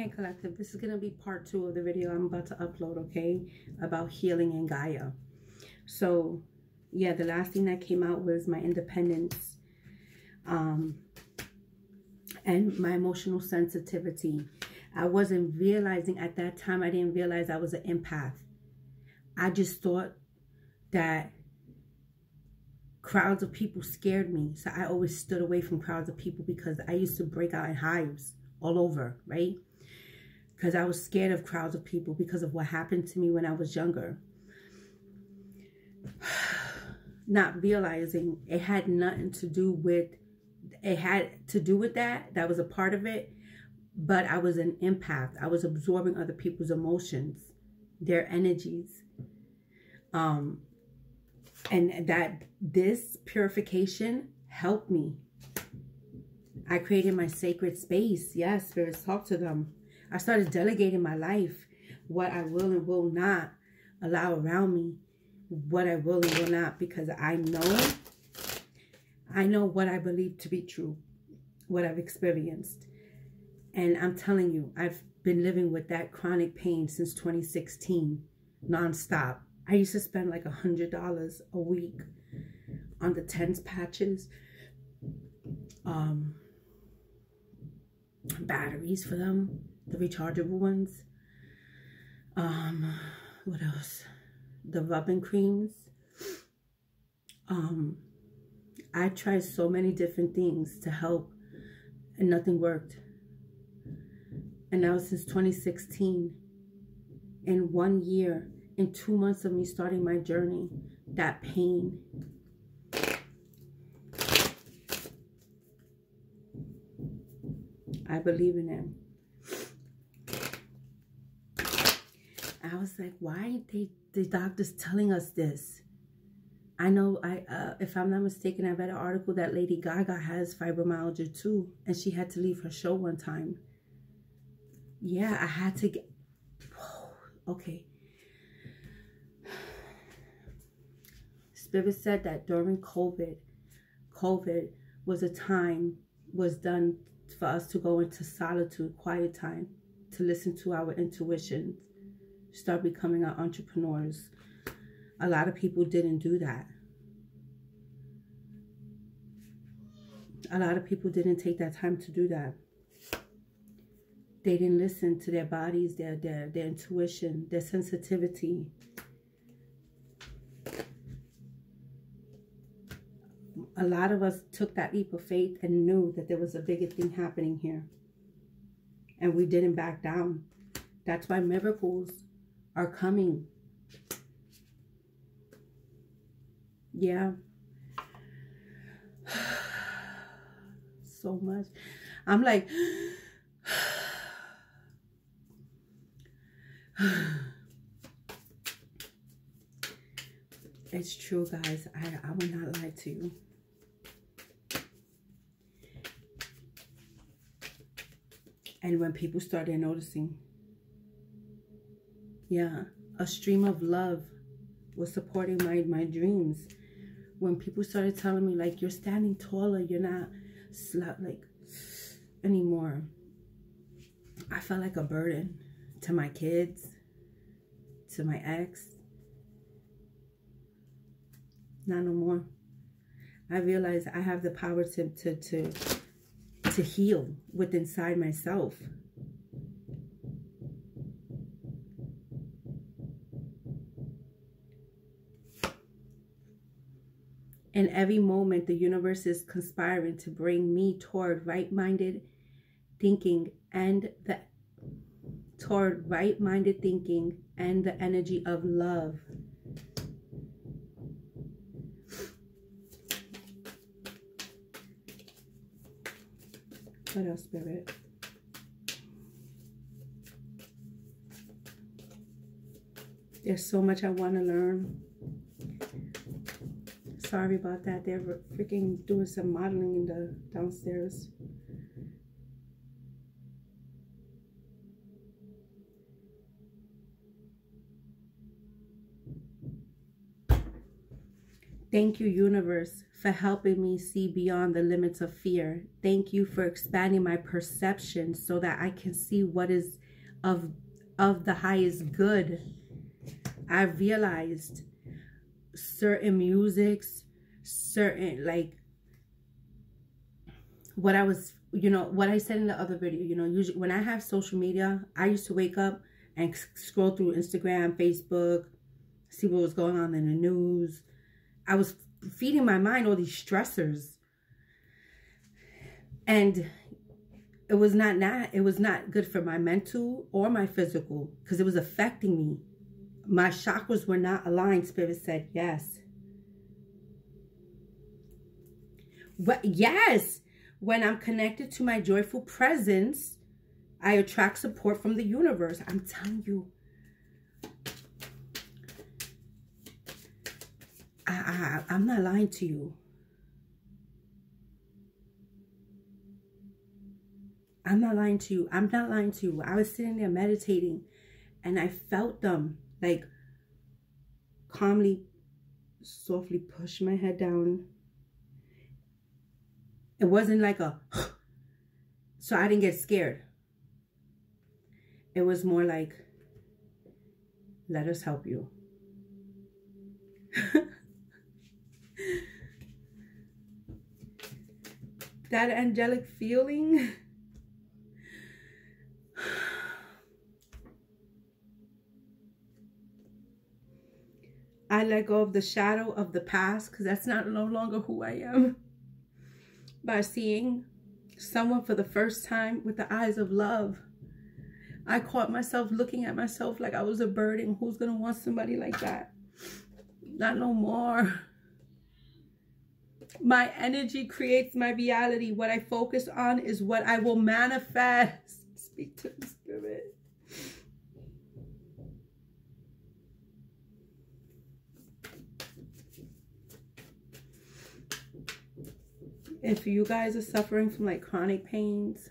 Okay, collective, this is going to be part 2 of the video I'm about to upload, okay, about healing in Gaia. So, yeah, the last thing that came out was my independence and my emotional sensitivity. I wasn't realizing at that time, I didn't realize I was an empath. I just thought that crowds of people scared me. So I always stood away from crowds of people because I used to break out in hives all over, right? Because I was scared of crowds of people because of what happened to me when I was younger. Not realizing it had nothing to do with, it had to do with that. That was a part of it. But I was an empath. I was absorbing other people's emotions, their energies. And that this purification helped me. I created my sacred space. Yes, spirits, talk to them. I started delegating my life, what I will and will not allow around me, what I will and will not, because I know what I believe to be true, what I've experienced. And I'm telling you, I've been living with that chronic pain since 2016, nonstop. I used to spend like $100 a week on the TENS patches, batteries for them, the rechargeable ones. What else? The rubbing creams. I tried so many different things to help, and nothing worked. And that was since 2016. In 1 year, in 2 months of me starting my journey, that pain. I believe in it. I was like, why are the doctors telling us this? I know, if I'm not mistaken, I read an article that Lady Gaga has fibromyalgia too, and she had to leave her show one time. Yeah, I had to get, okay. Spirit said that during COVID was a time, was done for us to go into solitude, quiet time, to listen to our intuitions, start becoming our entrepreneurs. A lot of people didn't do that. A lot of people didn't take that time to do that. They didn't listen to their bodies, their intuition, their sensitivity. A lot of us took that leap of faith and knew that there was a bigger thing happening here. And we didn't back down. That's why miracles are coming. Yeah. So much. I'm like... It's true, guys. I will not lie to you. And when people started noticing, yeah, a stream of love was supporting my dreams. When people started telling me, like, you're standing taller, you're not like anymore. I felt like a burden to my kids, to my ex. Not no more. I realized I have the power to heal within inside myself. In every moment, the universe is conspiring to bring me toward right-minded thinking and the energy of love. What else, Spirit? There's so much I want to learn. Sorry about that. They're freaking doing some modeling in the downstairs. Thank you, universe, for helping me see beyond the limits of fear. Thank you for expanding my perception so that I can see what is of the highest good. I realized certain musics, certain, like, what I was, what I said in the other video, usually when I have social media, I used to wake up and scroll through Instagram, Facebook, see what was going on in the news. I was feeding my mind all these stressors. And it was not good for my mental or my physical, because it was affecting me. My chakras were not aligned. Spirit said, yes. Yes. When I'm connected to my joyful presence, I attract support from the universe. I'm telling you. I'm not lying to you. I'm not lying to you. I'm not lying to you. I was sitting there meditating and I felt them, like, calmly, softly push my head down. It wasn't like a, so I didn't get scared. It was more like, let us help you. That angelic feeling. I let go of the shadow of the past, because that's no longer who I am. By seeing someone for the first time with the eyes of love, I caught myself looking at myself like I was a bird, and who's going to want somebody like that? Not no more. My energy creates my reality. What I focus on is what I will manifest. Speak to the spirit. If you guys are suffering from like chronic pains,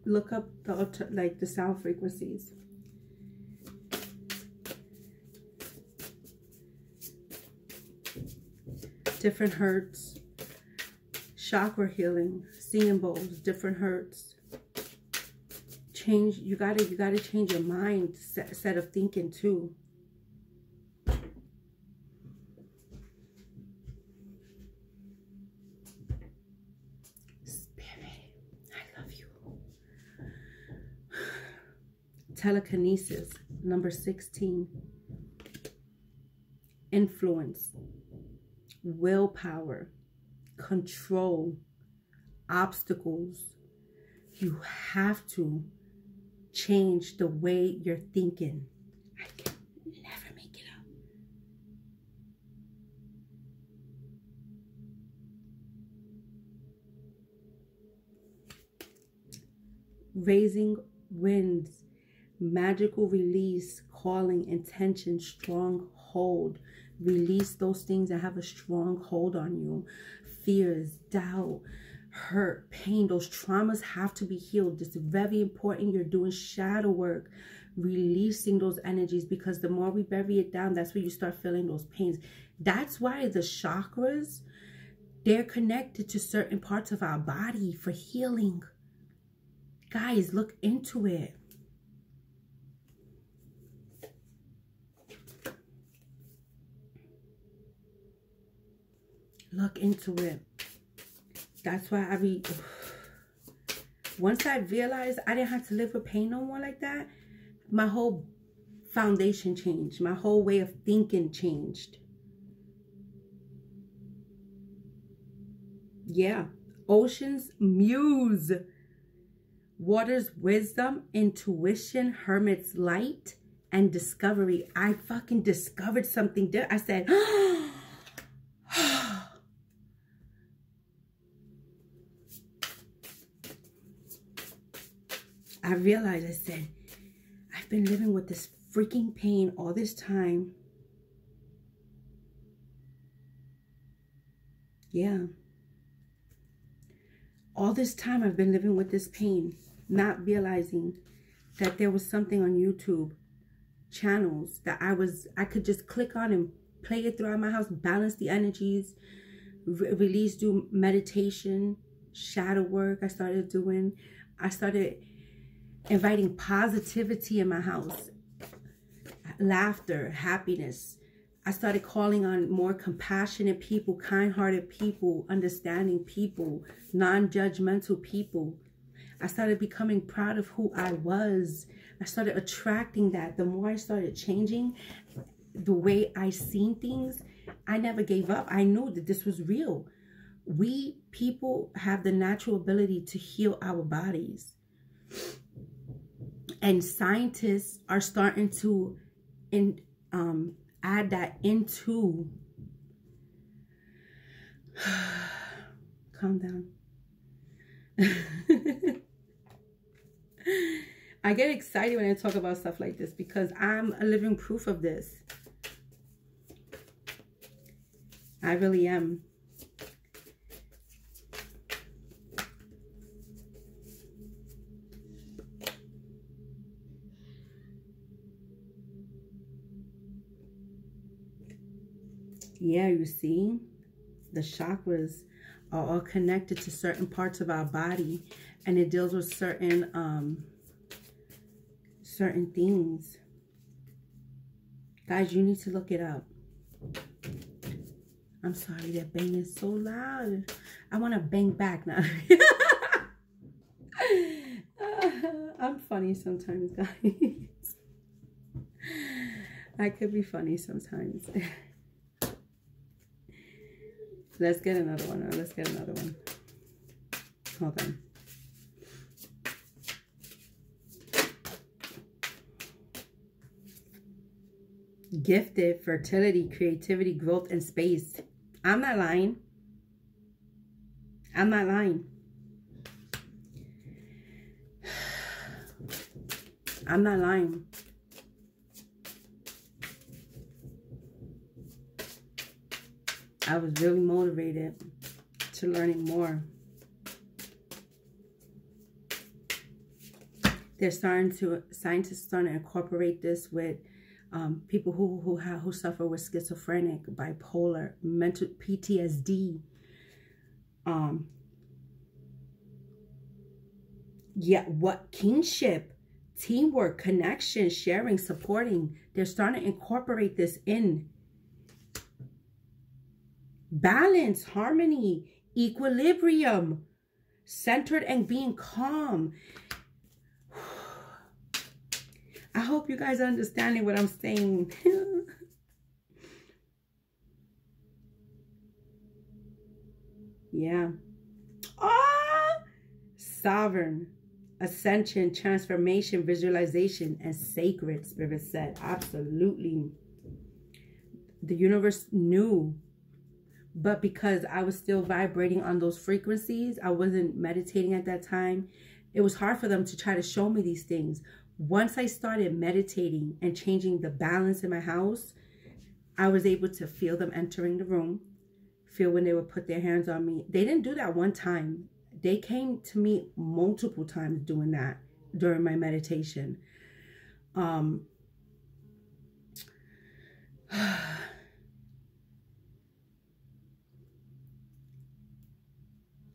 look up the sound frequencies. Different hertz, chakra healing, seeing bowls, different hertz. Change. You gotta change your mind set of thinking too. Telekinesis, number 16. Influence, willpower, control, obstacles. You have to change the way you're thinking. I can never make it up. Raising winds. Magical release, calling, intention, strong hold. Release those things that have a strong hold on you. Fears, doubt, hurt, pain. Those traumas have to be healed. It's very important. You're doing shadow work, releasing those energies, because the more we bury it down, that's where you start feeling those pains. That's why the chakras, they're connected to certain parts of our body for healing. Guys, look into it. Look into it. That's why once I realized I didn't have to live with pain no more like that, my whole foundation changed. My whole way of thinking changed. Yeah. Ocean's muse. Water's wisdom, intuition, hermit's light, and discovery. I fucking discovered something there. I said, I realized, I said, I've been living with this freaking pain all this time. Yeah. All this time I've been living with this pain, not realizing that there was something on YouTube channels that I could just click on and play it throughout my house, balance the energies, release, do meditation, shadow work. I started inviting positivity in my house, laughter, happiness. I started calling on more compassionate people, kind-hearted people, understanding people, non-judgmental people. I started becoming proud of who I was. I started attracting that. The more I started changing the way I seen things, I never gave up. I knew that this was real. We people have the natural ability to heal our bodies. And scientists are starting to add that into... Calm down. I get excited when I talk about stuff like this because I'm a living proof of this. I really am. Yeah, you see, the chakras are all connected to certain parts of our body, and it deals with certain things. Guys, you need to look it up. I'm sorry, that bang is so loud. I want to bang back now. I'm funny sometimes, guys. I could be funny sometimes. Let's get another one. Let's get another one. Hold on. Gifted, fertility, creativity, growth, and space. I'm not lying. I'm not lying. I'm not lying. I was really motivated to learning more. Scientists starting to incorporate this with people who suffer with schizophrenic, bipolar, mental PTSD. Yeah, what kinship, teamwork, connection, sharing, supporting. They're starting to incorporate this in. Balance, harmony, equilibrium, centered and being calm. I hope you guys are understanding what I'm saying. Yeah. Ah, sovereign, ascension, transformation, visualization, and sacred, Spirit said. Absolutely. The universe knew. But because I was still vibrating on those frequencies, I wasn't meditating at that time. It was hard for them to try to show me these things. Once I started meditating and changing the balance in my house, I was able to feel them entering the room, feel when they would put their hands on me. They didn't do that one time. They came to me multiple times doing that during my meditation.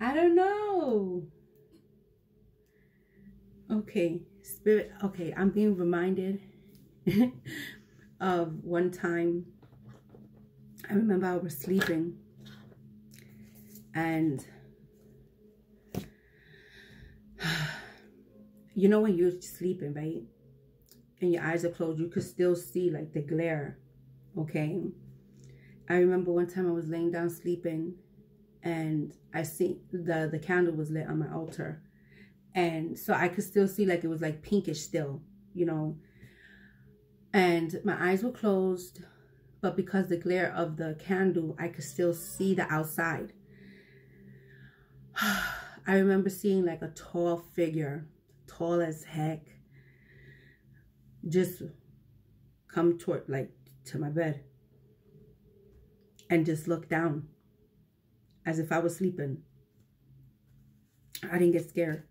I don't know. Okay, Spirit. Okay, I'm being reminded of one time. I remember I was sleeping and you know when you're sleeping, right? And your eyes are closed, you could still see like the glare, okay? I remember one time I was laying down sleeping and I see the candle was lit on my altar. And so I could still see like it was like pinkish still, you know. And my eyes were closed, but because the glare of the candle, I could still see the outside. I remember seeing like a tall figure, tall as heck, just come toward like to my bed and just look down. as if I was sleeping. I didn't get scared.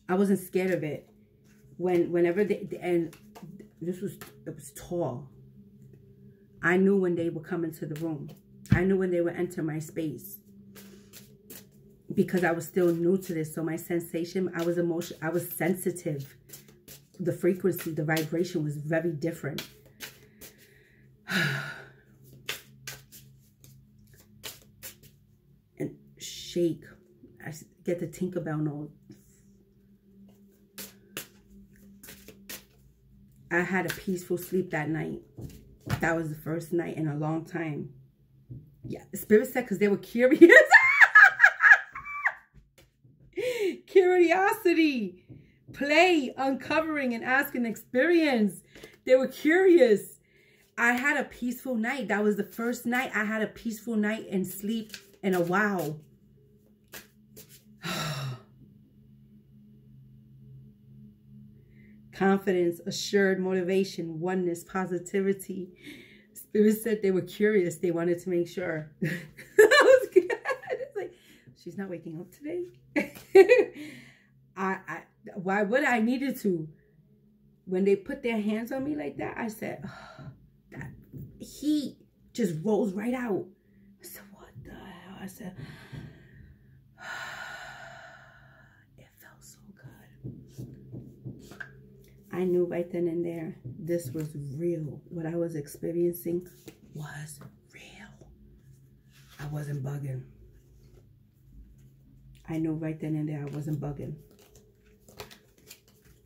I wasn't scared of it. Whenever and it was tall. I knew when they would come into the room. I knew when they would enter my space. Because I was still new to this. So my sensation, I was sensitive. The frequency, the vibration was very different. And shake. I get the Tinkerbell note. I had a peaceful sleep that night. That was the first night in a long time. Yeah, the spirit said because they were curious. Curiosity, play, uncovering, and asking experience. They were curious. I had a peaceful night. That was the first night I had a peaceful night and sleep in a while. Confidence, assured motivation, oneness, positivity. Spirit said they were curious. They wanted to make sure. I was good. It's like, she's not waking up today. Why would I needed to? When they put their hands on me like that, I said, oh, that heat just rolls right out. I said, what the hell? I said, it felt so good. I knew right then and there, this was real. What I was experiencing was real. I wasn't bugging. I knew right then and there I wasn't bugging.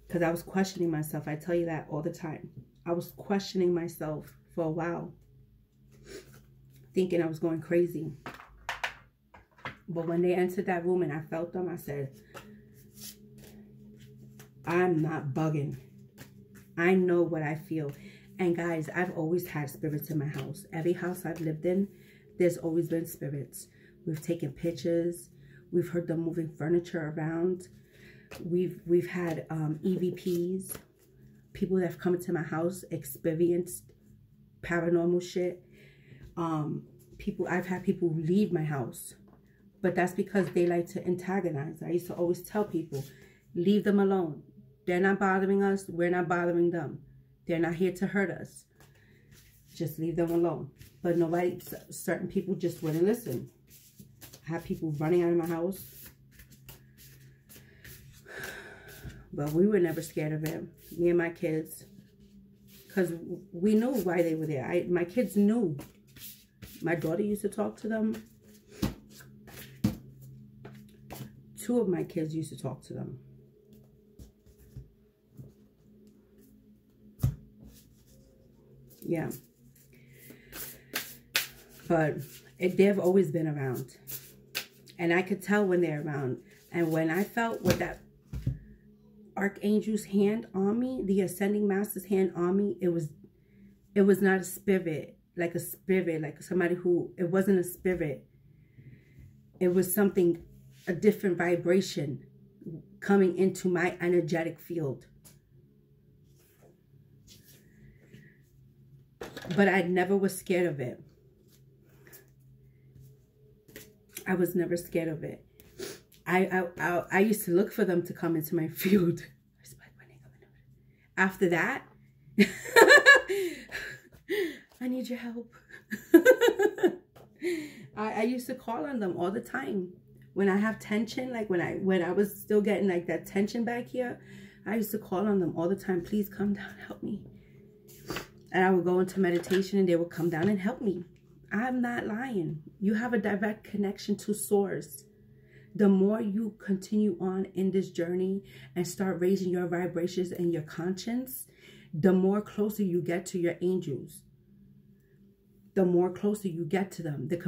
Because I was questioning myself. I tell you that all the time. I was questioning myself for a while. Thinking I was going crazy. But when they entered that room and I felt them, I said, I'm not bugging. I know what I feel. And guys, I've always had spirits in my house. Every house I've lived in, there's always been spirits. We've taken pictures. We've heard them moving furniture around. We've had EVPs. People that have come into my house experienced paranormal shit. I've had people leave my house. But that's because they like to antagonize. I used to always tell people, leave them alone. They're not bothering us. We're not bothering them. They're not here to hurt us. Just leave them alone. But nobody, certain people just wouldn't listen. I had people running out of my house. But we were never scared of it. Me and my kids. Because we knew why they were there. My kids knew. My daughter used to talk to them. 2 of my kids used to talk to them. Yeah. But they've always been around. And I could tell when they're around. And when I felt with that Archangel's hand on me, the Ascending Master's hand on me, it was not a spirit, like somebody who, it wasn't a spirit. It was something, a different vibration coming into my energetic field. But I never was scared of it. I was never scared of it. I used to look for them to come into my field. After that, I need your help. I used to call on them all the time. When I have tension, like when I was still getting like that tension back here, I used to call on them all the time. Please come down, help me. And I would go into meditation and they would come down and help me. I'm not lying. You have a direct connection to source. The more you continue on in this journey and start raising your vibrations and your conscience, the more closer you get to your angels. The more closer you get to them. The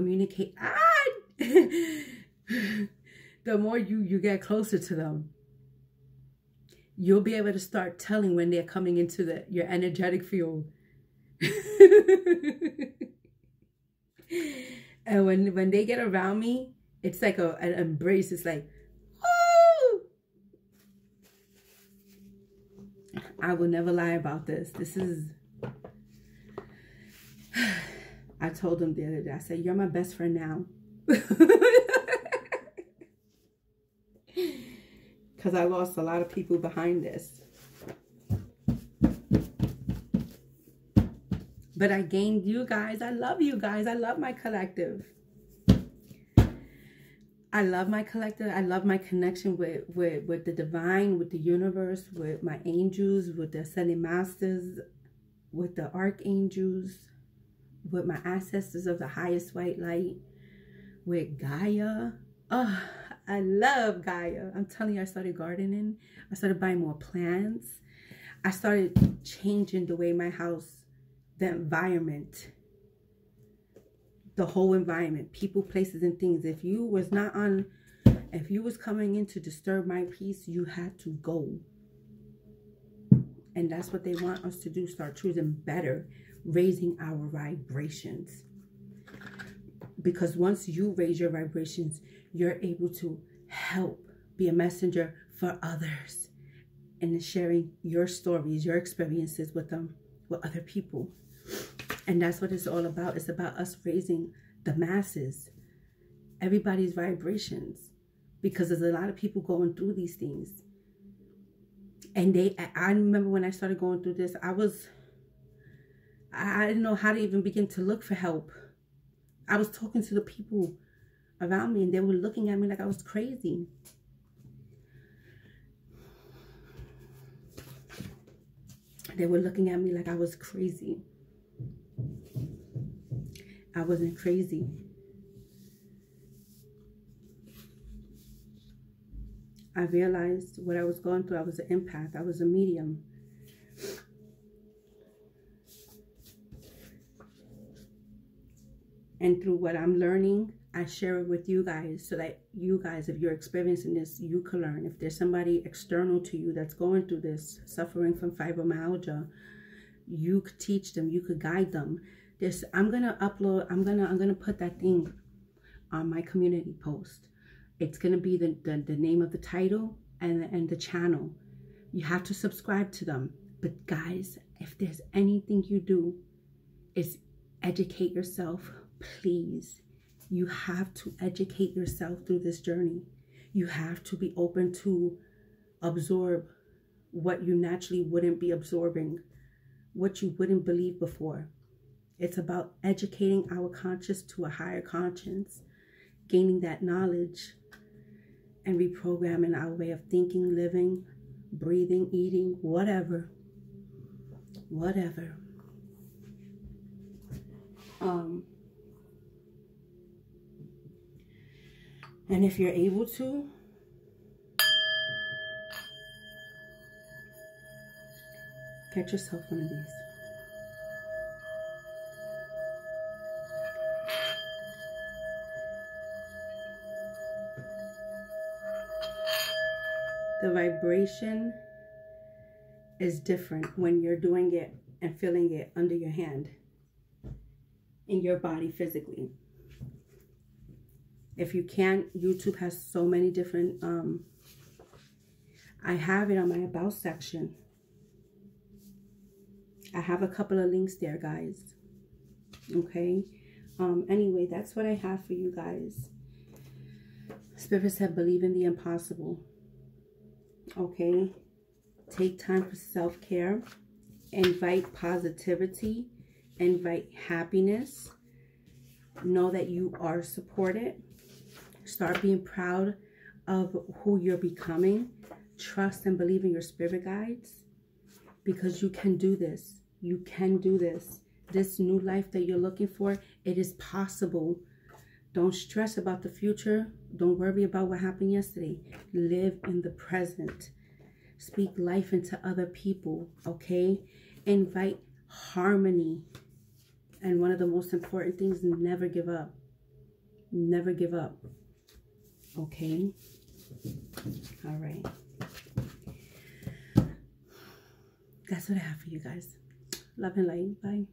more you get closer to them. You'll be able to start telling when they're coming into your energetic field. And when they get around me, it's like an embrace. It's like, oh! I will never lie about this. This is, I told them the other day, I said, you're my best friend now. Because I lost a lot of people behind this. But I gained you guys. I love you guys. I love my collective. I love my collective. I love my connection with the divine, with the universe, with my angels, with the ascended masters, with the archangels, with my ancestors of the highest white light, with Gaia. Oh, I love Gaia. I'm telling you, I started gardening. I started buying more plants. I started changing the way my house, the environment, the whole environment, people, places, and things. If you was coming in to disturb my peace, you had to go. And that's what they want us to do. Start choosing better, raising our vibrations. Because once you raise your vibrations, you're able to help be a messenger for others and sharing your stories, your experiences with them, with other people. And that's what it's all about. It's about us raising the masses, everybody's vibrations, because there's a lot of people going through these things. And I remember when I started going through this, I didn't know how to even begin to look for help. I was talking to the people around me and they were looking at me like I was crazy. They were looking at me like I was crazy. I wasn't crazy. I realized what I was going through. I was an empath. I was a medium. And through what I'm learning, I share it with you guys so that you guys, if you're experiencing this, you can learn. If there's somebody external to you that's going through this, suffering from fibromyalgia, you could teach them, you could guide them. I'm gonna put that thing on my community post. It's gonna be the name of the title and the channel. You have to subscribe to them. But guys, if there's anything you do, is educate yourself, please. You have to educate yourself through this journey. You have to be open to absorb what you naturally wouldn't be absorbing, what you wouldn't believe before. It's about educating our conscious to a higher conscience, gaining that knowledge, and reprogramming our way of thinking, living, breathing, eating, whatever. And if you're able to, get yourself one of these. The vibration is different when you're doing it and feeling it under your hand in your body physically. If you can't, YouTube has so many different, I have it on my about section. I have a couple of links there, guys. Okay. Anyway, that's what I have for you guys. Spirit said, believe in the impossible. Okay. Take time for self-care. Invite positivity. Invite happiness. Know that you are supported. Start being proud of who you're becoming. Trust and believe in your spirit guides, because you can do this. You can do this. This new life that you're looking for, it is possible. Don't stress about the future. Don't worry about what happened yesterday. Live in the present. Speak life into other people, okay? Invite harmony. And one of the most important things, never give up. Never give up. Okay? All right. That's what I have for you guys. Love and light. Bye.